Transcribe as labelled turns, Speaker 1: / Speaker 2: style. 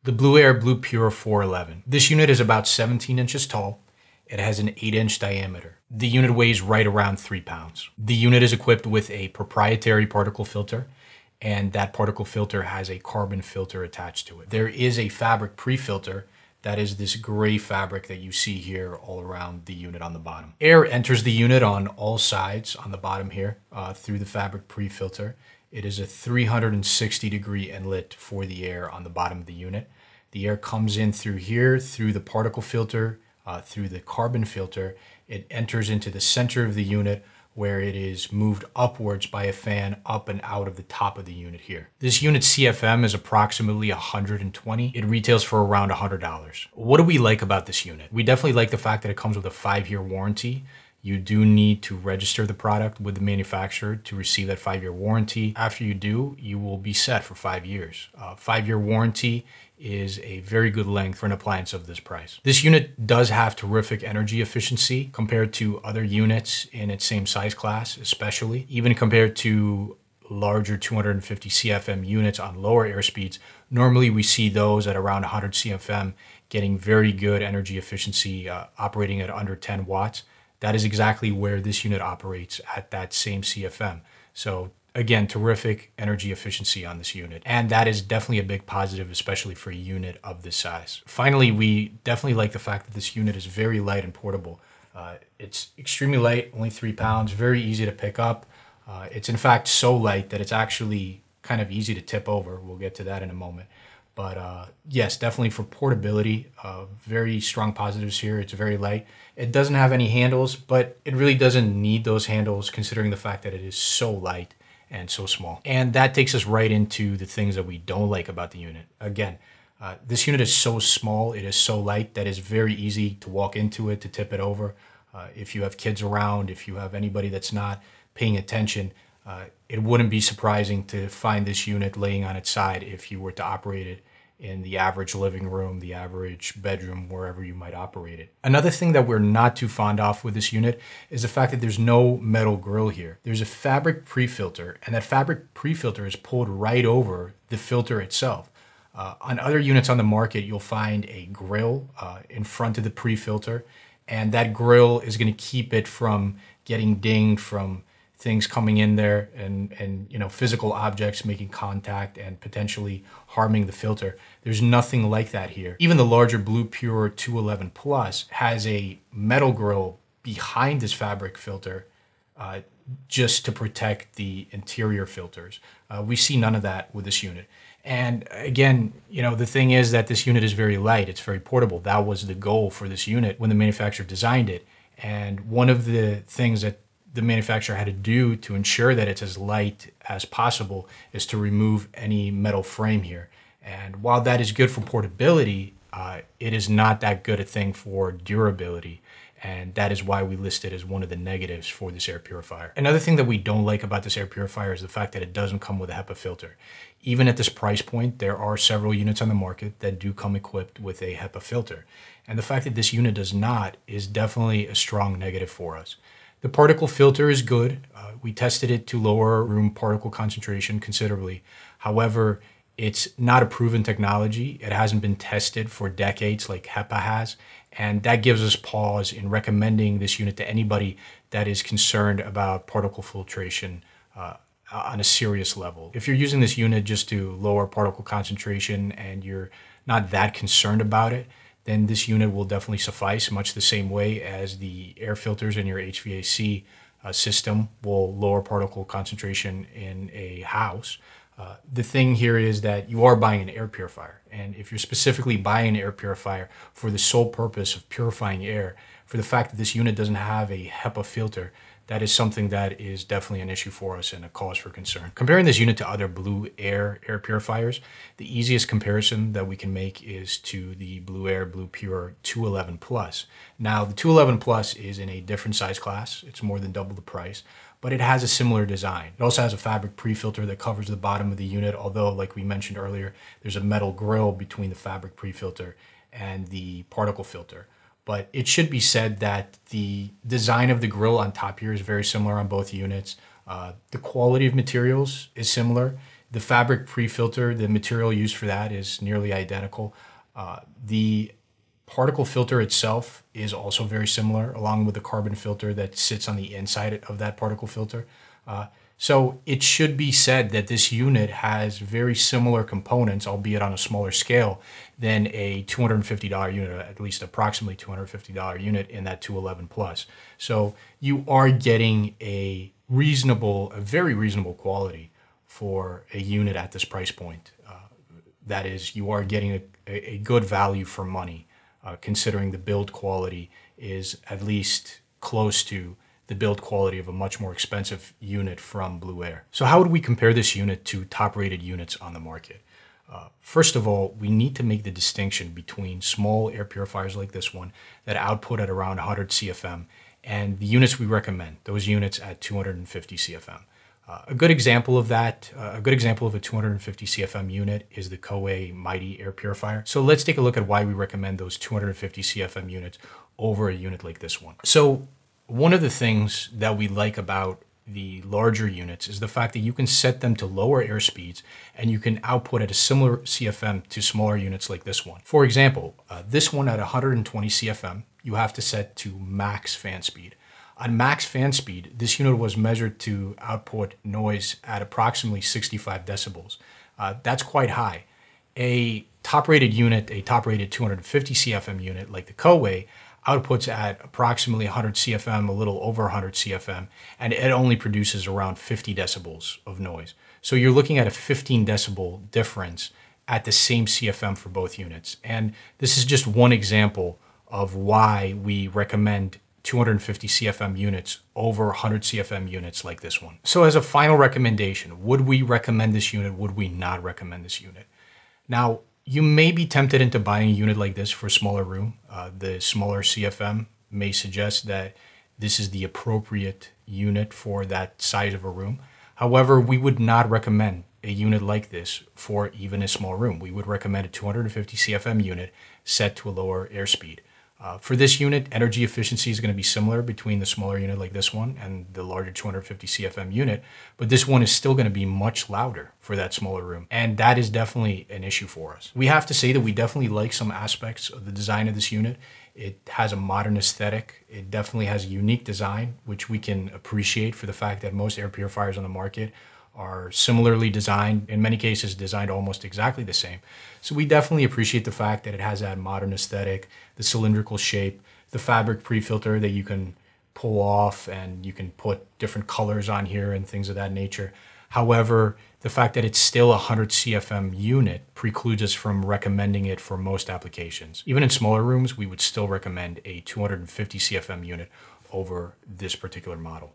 Speaker 1: The BlueAir BluePure 411. This unit is about 17 inches tall. It has an 8-inch diameter. The unit weighs right around 3 pounds. The unit is equipped with a proprietary particle filter, and that particle filter has a carbon filter attached to it. There is a fabric pre-filter that is this gray fabric that you see here all around the unit on the bottom. Air enters the unit on all sides on the bottom here through the fabric pre-filter. It is a 360-degree inlet for the air on the bottom of the unit. The air comes in through here, through the particle filter, through the carbon filter. It enters into the center of the unit where it is moved upwards by a fan up and out of the top of the unit here. This unit's CFM is approximately 120. It retails for around $100. What do we like about this unit? We definitely like the fact that it comes with a 5-year warranty. You do need to register the product with the manufacturer to receive that 5-year warranty. After you do, you will be set for 5 years. 5-year warranty is a very good length for an appliance of this price. This unit does have terrific energy efficiency compared to other units in its same size class, especially. Even compared to larger 250 CFM units on lower air speeds, normally we see those at around 100 CFM getting very good energy efficiency, operating at under 10 watts. That is exactly where this unit operates at that same CFM. So again, terrific energy efficiency on this unit. And that is definitely a big positive, especially for a unit of this size. Finally, we definitely like the fact that this unit is very light and portable. It's extremely light, only 3 pounds, very easy to pick up. It's in fact so light that it's actually kind of easy to tip over. We'll get to that in a moment. But yes, definitely for portability, very strong positives here. It's very light. It doesn't have any handles, but it really doesn't need those handles considering the fact that it is so light and so small. And that takes us right into the things that we don't like about the unit. Again, this unit is so small, it is so light that it's very easy to walk into it, to tip it over. If you have kids around, if you have anybody that's not paying attention, it wouldn't be surprising to find this unit laying on its side if you were to operate it in the average living room, the average bedroom, wherever you might operate it. Another thing that we're not too fond of with this unit is the fact that there's no metal grill here. There's a fabric pre-filter, and that fabric pre-filter is pulled right over the filter itself. On other units on the market, you'll find a grill in front of the pre-filter, and that grill is going to keep it from getting dinged, from things coming in there and you know, physical objects making contact and potentially harming the filter. There's nothing like that here. Even the larger BluePure 211 Plus has a metal grill behind this fabric filter just to protect the interior filters. We see none of that with this unit. And again, you know, the thing is that this unit is very light. It's very portable. That was the goal for this unit when the manufacturer designed it. And one of the things that the manufacturer had to do to ensure that it's as light as possible is to remove any metal frame here. And while that is good for portability, it is not that good a thing for durability. And that is why we list it as one of the negatives for this air purifier. Another thing that we don't like about this air purifier is the fact that it doesn't come with a HEPA filter. Even at this price point, there are several units on the market that do come equipped with a HEPA filter. And the fact that this unit does not is definitely a strong negative for us. The particle filter is good. We tested it to lower room particle concentration considerably. However, it's not a proven technology. It hasn't been tested for decades like HEPA has. And that gives us pause in recommending this unit to anybody that is concerned about particle filtration on a serious level. If you're using this unit just to lower particle concentration and you're not that concerned about it, then this unit will definitely suffice, much the same way as the air filters in your HVAC system will lower particle concentration in a house. The thing here is that you are buying an air purifier. And if you're specifically buying an air purifier for the sole purpose of purifying air, for the fact that this unit doesn't have a HEPA filter, that is something that is definitely an issue for us and a cause for concern. Comparing this unit to other BlueAir air purifiers, the easiest comparison that we can make is to the BlueAir BluePure 211 Plus. Now, the 211 Plus is in a different size class. It's more than double the price, but it has a similar design. It also has a fabric pre-filter that covers the bottom of the unit, although, like we mentioned earlier, there's a metal grill between the fabric pre-filter and the particle filter. But it should be said that the design of the grill on top here is very similar on both units. The quality of materials is similar. The fabric pre-filter, the material used for that is nearly identical. The particle filter itself is also very similar, along with the carbon filter that sits on the inside of that particle filter. So it should be said that this unit has very similar components, albeit on a smaller scale, than a $250 unit, at least approximately $250 unit in that 211 Plus. So you are getting a very reasonable quality for a unit at this price point. That is, you are getting a good value for money, considering the build quality is at least close to the build quality of a much more expensive unit from BlueAir. So how would we compare this unit to top-rated units on the market? First of all, we need to make the distinction between small air purifiers like this one that output at around 100 CFM and the units we recommend, those units at 250 CFM. A good example of that, a good example of a 250 CFM unit is the Koei Mighty air purifier. So let's take a look at why we recommend those 250 CFM units over a unit like this one. So one of the things that we like about the larger units is the fact that you can set them to lower air speeds and you can output at a similar CFM to smaller units like this one. For example, this one at 120 CFM, you have to set to max fan speed. On max fan speed, this unit was measured to output noise at approximately 65 decibels. That's quite high. A top-rated unit, a top-rated 250 CFM unit like the Koei, outputs at approximately 100 CFM, a little over 100 CFM, and it only produces around 50 decibels of noise. So you're looking at a 15 decibel difference at the same CFM for both units. And this is just one example of why we recommend 250 CFM units over 100 CFM units like this one. So as a final recommendation, would we recommend this unit? Would we not recommend this unit? Now, you may be tempted into buying a unit like this for a smaller room. The smaller CFM may suggest that this is the appropriate unit for that size of a room. However, we would not recommend a unit like this for even a small room. We would recommend a 250 CFM unit set to a lower airspeed. For this unit, energy efficiency is going to be similar between the smaller unit like this one and the larger 250 CFM unit, but this one is still going to be much louder for that smaller room, and that is definitely an issue for us. We have to say that we definitely like some aspects of the design of this unit. It has a modern aesthetic. It definitely has a unique design, which we can appreciate for the fact that most air purifiers on the market are similarly designed, in many cases designed almost exactly the same. So we definitely appreciate the fact that it has that modern aesthetic, the cylindrical shape, the fabric pre-filter that you can pull off and you can put different colors on here and things of that nature. However, the fact that it's still a 100 CFM unit precludes us from recommending it for most applications. Even in smaller rooms, we would still recommend a 250 CFM unit over this particular model.